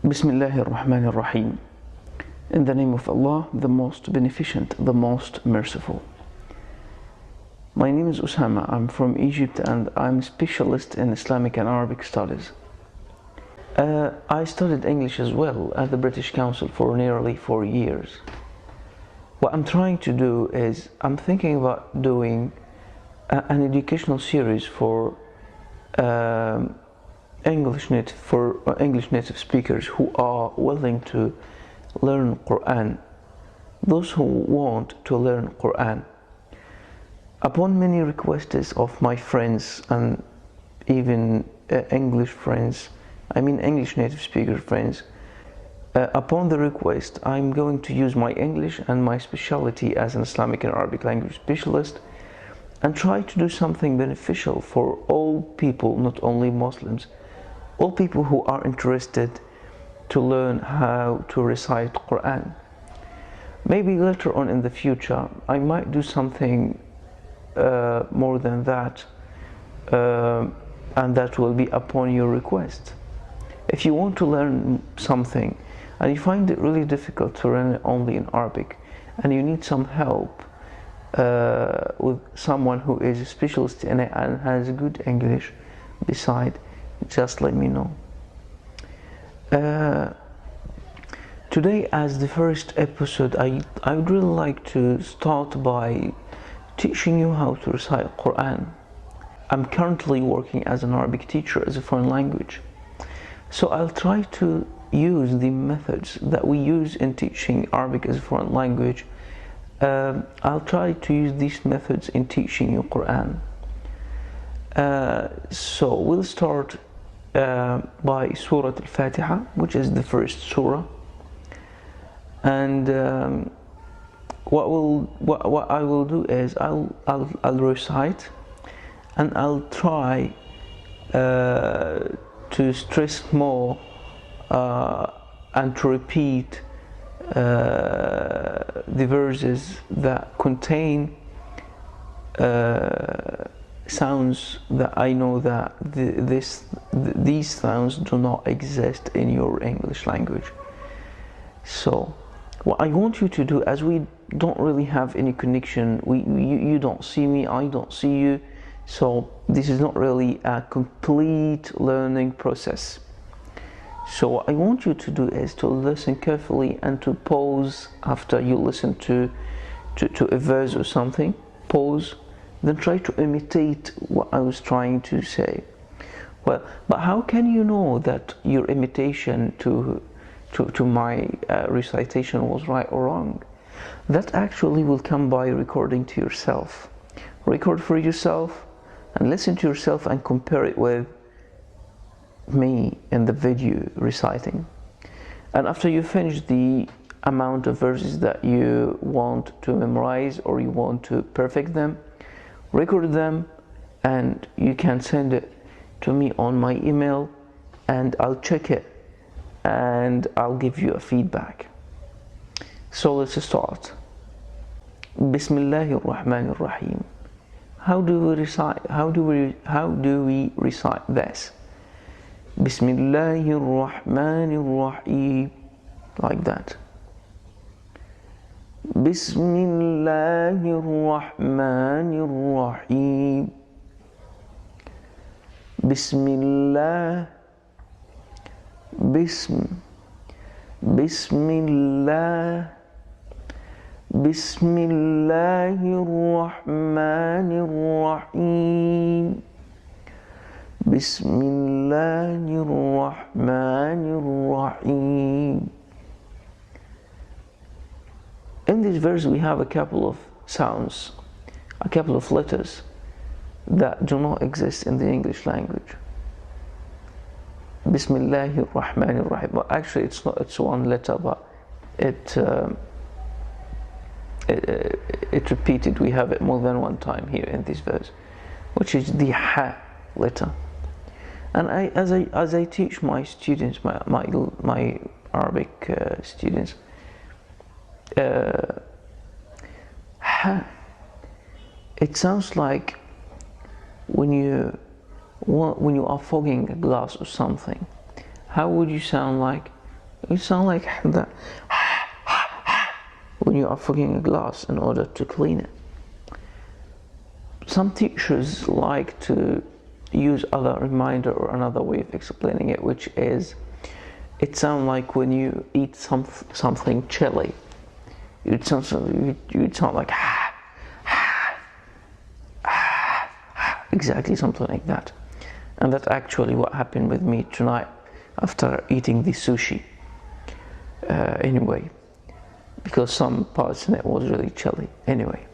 Bismillahir Rahmanir Rahim. In the name of Allah, the most beneficent, the most merciful. My name is Usama. I'm from Egypt and I'm a specialist in Islamic and Arabic studies. I studied English as well at the British Council for nearly 4 years. What I'm trying to do is, I'm thinking about doing an educational series for English native speakers who are willing to learn Quran, those who want to learn Quran. Upon many requests of my friends and even English friends, English native speaker friends, upon the request, I'm going to use my English and my specialty as an Islamic and Arabic language specialist and try to do something beneficial for all people, not only Muslims, all people who are interested to learn how to recite Quran. Maybe later on in the future, I might do something more than that, and that will be upon your request. If you want to learn something and you find it really difficult to learn it only in Arabic and you need some help with someone who is a specialist in it and has good English beside, just let me know. Today, as the first episode, I would really like to start by teaching you how to recite Quran. I'm currently working as an Arabic teacher as a foreign language, so I'll try to use the methods that we use in teaching Arabic as a foreign language. I'll try to use these methods in teaching you Quran. So we'll start by Surah Al-Fatiha, which is the first surah, and what I will do is I'll recite, and I'll try to stress more and to repeat the verses that contain sounds that I know that these sounds do not exist in your English language. So what I want you to do, as we don't really have any connection, you don't see me, I don't see you, so this is not really a complete learning process. So what I want you to do is to listen carefully and to pause after you listen to a verse or something. Pause, then try to imitate what I was trying to say. Well, but how can you know that your imitation to my recitation was right or wrong? That actually will come by recording to yourself. Record for yourself and listen to yourself and compare it with me in the video reciting. And after you finish the amount of verses that you want to memorize or you want to perfect them, record them, and you can send it to me on my email, and I'll check it and I'll give you a feedback. So let's start. Bismillahir Rahmanir Rahim. How do we recite this? Bismillahir Rahmanir Rahim, like that. Bismillahir Rahmanir Rahim. Bismillah. Bismillah. Bismillahir Rahmanir Rahim. Bismillahir Rahmanir Rahim. In this verse we have a couple of sounds, a couple of letters that do not exist in the English language. Bismillahir Rahmanir Rahim. Well, actually it's one letter, but it repeated. We have it more than one time here in this verse, which is the ha letter. And as I teach my students, my Arabic students, ha, it sounds like when you are fogging a glass or something. How would you sound like? You sound like that when you are fogging a glass in order to clean it. Some teachers like to use other reminder or another way of explaining it, which is, it sounds like when you eat something chili. You'd sound like exactly something like that. And that's actually what happened with me tonight after eating the sushi. Anyway, because some parts in it was really chilly. Anyway,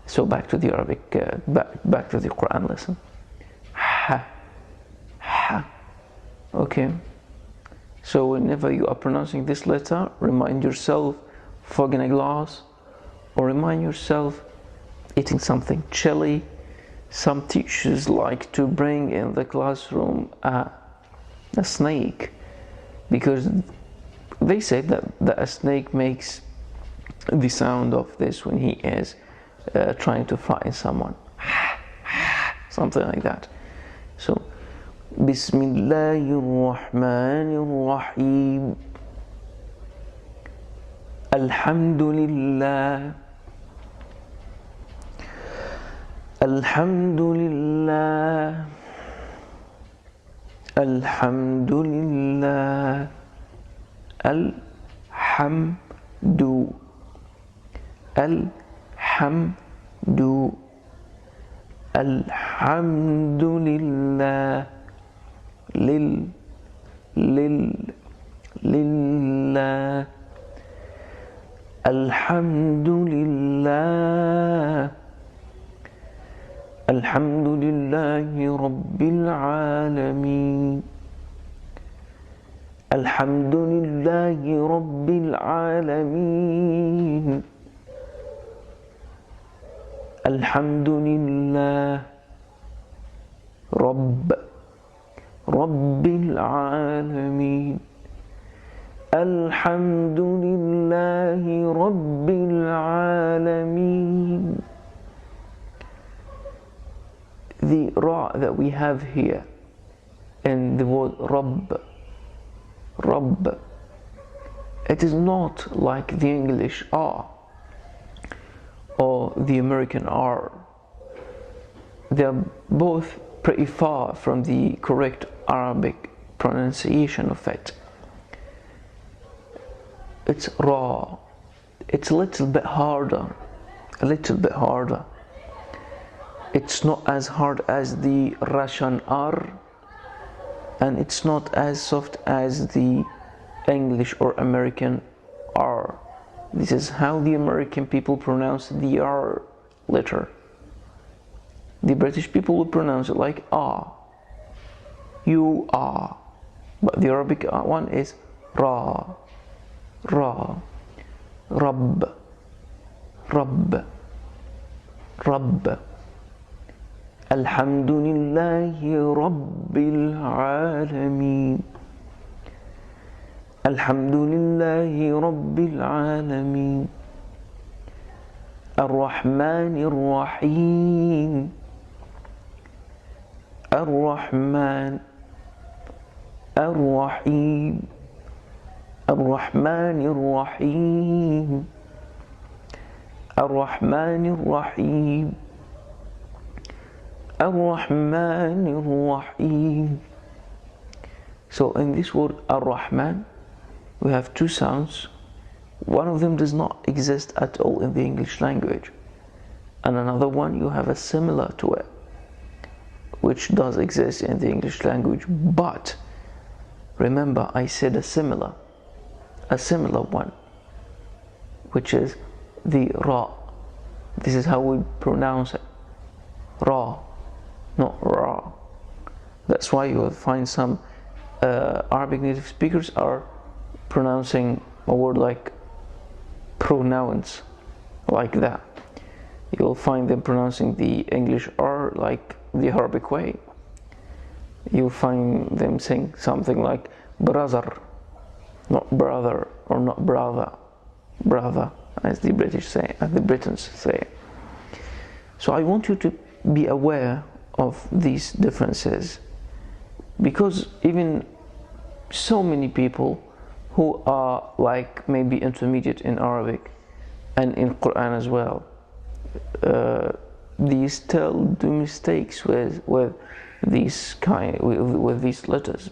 so back to the Arabic, back to the Quran lesson. Okay. So whenever you are pronouncing this letter, remind yourself fogging a glass, or remind yourself eating something chilly. Some teachers like to bring in the classroom a snake, because they say that a snake makes the sound of this when he is trying to frighten someone. Something like that. So, Bismillahir Rahmanir Rahim. Alhamdulillah. Alhamdulillah. Alhamdulillah. Alhamdu. Alhamdu. Alhamdulillah. Lillah. Alhamdulillah. Alhamdulillahi Rabbil Alameen. Alhamdulillahi Rabbil Alameen. Alhamdulillah Rabbil Alameen. Alhamdulillahi Rabbil Alameen. The ra that we have here in the word Rabb, it is not like the English R or the American R. They are both pretty far from the correct Arabic pronunciation of it. It's Ra. It's a little bit harder. It's not as hard as the Russian R, and it's not as soft as the English or American R. This is how the American people pronounce the R letter. The British people would pronounce it like R. You are. But the Arabic one is Ra. Ra. Rabb. Alhamdulillahi Rabbil Alameen. Alhamdulillahi Rabbil Alameen. Ar-Rahmanir Rahim. Ar-Rahman. Ar-Rahim. Ar-Rahmanir Rahim. Ar-Rahmanir Rahim. Ar-Rahmanir Rahim. So in this word Ar-Rahman, we have two sounds. One of them does not exist at all in the English language, and another one you have a similar to it, which does exist in the English language. But remember, I said a similar one, which is the Ra. This is how we pronounce it, Ra, not Ra. That's why you will find some Arabic native speakers are pronouncing a word like pronouns like that. You'll find them pronouncing the English R like the Arabic way. You'll find them saying something like brother, not brother, or not brother, as the British say, as the Britons say. So I want you to be aware of these differences, because even so many people who are like maybe intermediate in Arabic and in Quran as well, they still do mistakes with with these letters,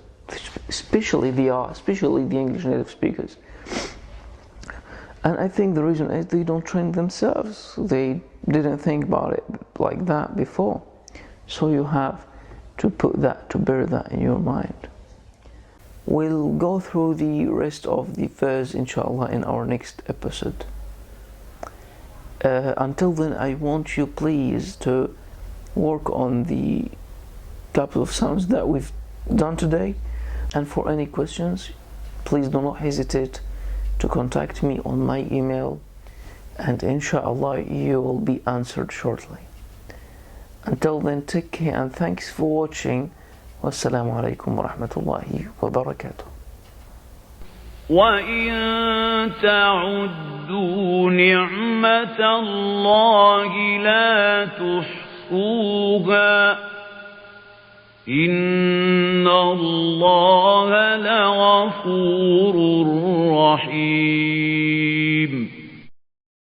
especially the English native speakers. And I think the reason is they don't train themselves. They didn't think about it like that before. So you have to bear that in your mind. We'll go through the rest of the verse, inshallah, in our next episode. Until then, I want you please to work on the couple of sounds that we've done today. And for any questions, please do not hesitate to contact me on my email, and inshallah you will be answered shortly. Until then, take care and thanks for watching. Wassalamu alaikum wa rahmatullahi wa barakatuh. وَإِن تَعُدُّوا نِعْمَةَ اللَّهِ لَا تُحْصُوهَا إِنَّ اللَّهَ لَغَفُورٌ رَّحِيمٌ